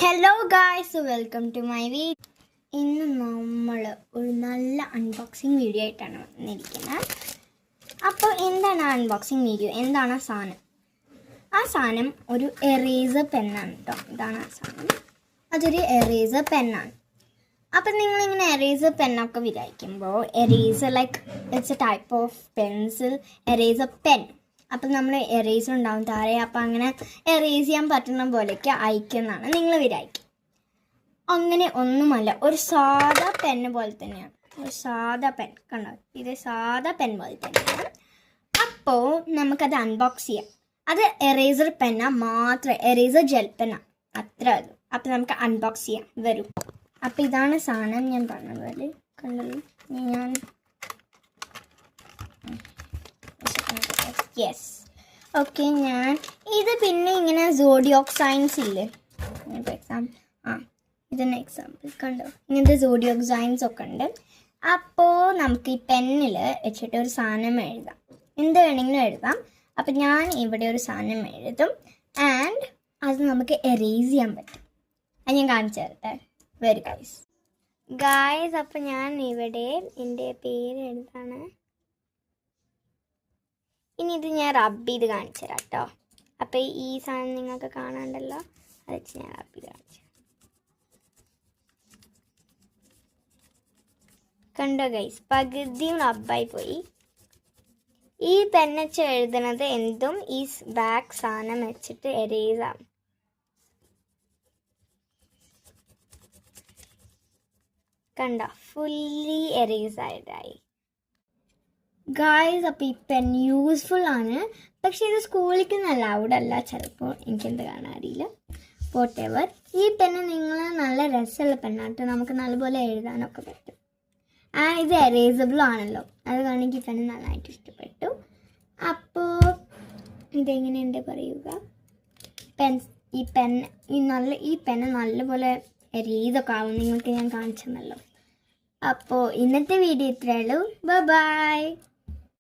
Hello guys, welcome to my video. ഇന്ന് നമ്മൾ ഒരു നല്ല അൺബോക്സിങ് വീഡിയോ ആയിട്ടാണ് വന്നിരിക്കുന്നത്. അപ്പോൾ എന്താണ് അൺബോക്സിങ് വീഡിയോ? എന്താണ് ആ സാധനം? ആ സാധനം ഒരു എറേസർ പെന്നാണ് കേട്ടോ. ഇതാണ് ആ സാധനം. അതൊരു എറേസർ പെന്നാണ്. അപ്പം നിങ്ങളിങ്ങനെ എറേസർ പെന്നൊക്കെ വിചാരിക്കുമ്പോൾ eraser like it's a type of pencil, eraser pen. അപ്പം നമ്മൾ എറേസർ ഉണ്ടാവും താഴെ. അപ്പം അങ്ങനെ എറേസ് ചെയ്യാൻ പറ്റുന്ന പോലെയൊക്കെ അയക്കുന്നതാണ് നിങ്ങൾ വിചാരിക്കും. അങ്ങനെ ഒന്നുമല്ല, ഒരു സാധാ പെന്ന് പോലെ തന്നെയാണ്. ഒരു സാധാ പെൻ കണ്ടോ, ഇത് സാധാ പെൻ പോലെ തന്നെയാണ്. അപ്പോൾ നമുക്കത് അൺബോക്സ് ചെയ്യാം. അത് എറേസർ പെന്ന മാത്രം, എറേസർ ജെൽ പെന്ന അത്ര അത്. അപ്പം നമുക്ക് അൺബോക്സ് ചെയ്യാം, വരും. അപ്പം ഇതാണ് സാധനം. ഞാൻ പറഞ്ഞ പോലെ കണ്ടല്ലോ. ഞാൻ യെസ് ഓക്കെ. ഞാൻ ഇത് പിന്നെ ഇങ്ങനെ സോഡിയോക് സൈൻസ് ഇല്ലേ, ഫോർ എക്സാമ്പിൾ ഇതെന്നെ എക്സാമ്പിൾ കണ്ടോ, ഇങ്ങനത്തെ സോഡിയോക് സൈൻസ് ഒക്കെ ഉണ്ട്. അപ്പോൾ നമുക്ക് ഈ പെന്നിൽ വെച്ചിട്ട് ഒരു സാധനം എഴുതാം, എന്ത് വേണമെങ്കിലും എഴുതാം. അപ്പം ഞാൻ ഇവിടെ ഒരു സാധനം എഴുതും ആൻഡ് അത് നമുക്ക് എറേസ് ചെയ്യാൻ പറ്റും. അത് ഞാൻ കാണിച്ചു തരട്ടെ, വെരി ഗായ്സ്. അപ്പം ഞാൻ ഇവിടെ എൻ്റെ പേര് എഴുതാണ്. ഇനി ഇത് ഞാൻ റബ്ബ് ചെയ്ത് കാണിച്ചു തരാം കേട്ടോ. അപ്പോൾ ഈ സാധനം നിങ്ങൾക്ക് കാണാണ്ടല്ലോ, അത് വെച്ച് ഞാൻ റബ്ബ് ചെയ്ത് കാണിച്ചു. കണ്ടോ ഗൈസ്, പകുതിയും റബ്ബായി പോയി. ഈ പെന്നച്ച് എഴുതണത് എന്തും ഈ ബാക്ക് സാധനം വെച്ചിട്ട് എറേസ് ആവും. കണ്ടോ, ഫുള്ളി എറേസ് ആയിട്ടായി ഗായ്സ്. അപ്പോൾ ഈ പെൻ യൂസ്ഫുൾ ആണ്, പക്ഷേ ഇത് സ്കൂളിലേക്കൊന്നും അലൗഡ് അല്ല ചിലപ്പോൾ, എനിക്കെന്ത് കാണാൻ അറിയില്ല. വോട്ടെവർ. ഈ പെന്ന് നിങ്ങൾ നല്ല രസമുള്ള പെണ്ണാട്ടോ, നമുക്ക് നല്ലപോലെ എഴുതാനൊക്കെ പറ്റും. ഇത് എറേസബിൾ ആണല്ലോ, അത് കാരണം എനിക്ക് ഈ പെന്ന് നന്നായിട്ട് ഇഷ്ടപ്പെട്ടു. അപ്പോൾ ഇതെങ്ങനെയുണ്ട് പറയുക. ഈ പെന്ന് നല്ലപോലെ എറേസൊക്കെ ആവും, നിങ്ങൾക്ക് ഞാൻ കാണിച്ചെന്നല്ലോ. അപ്പോൾ ഇന്നത്തെ വീഡിയോ ഇത്രയേ ഉള്ളൂ. ബൈ.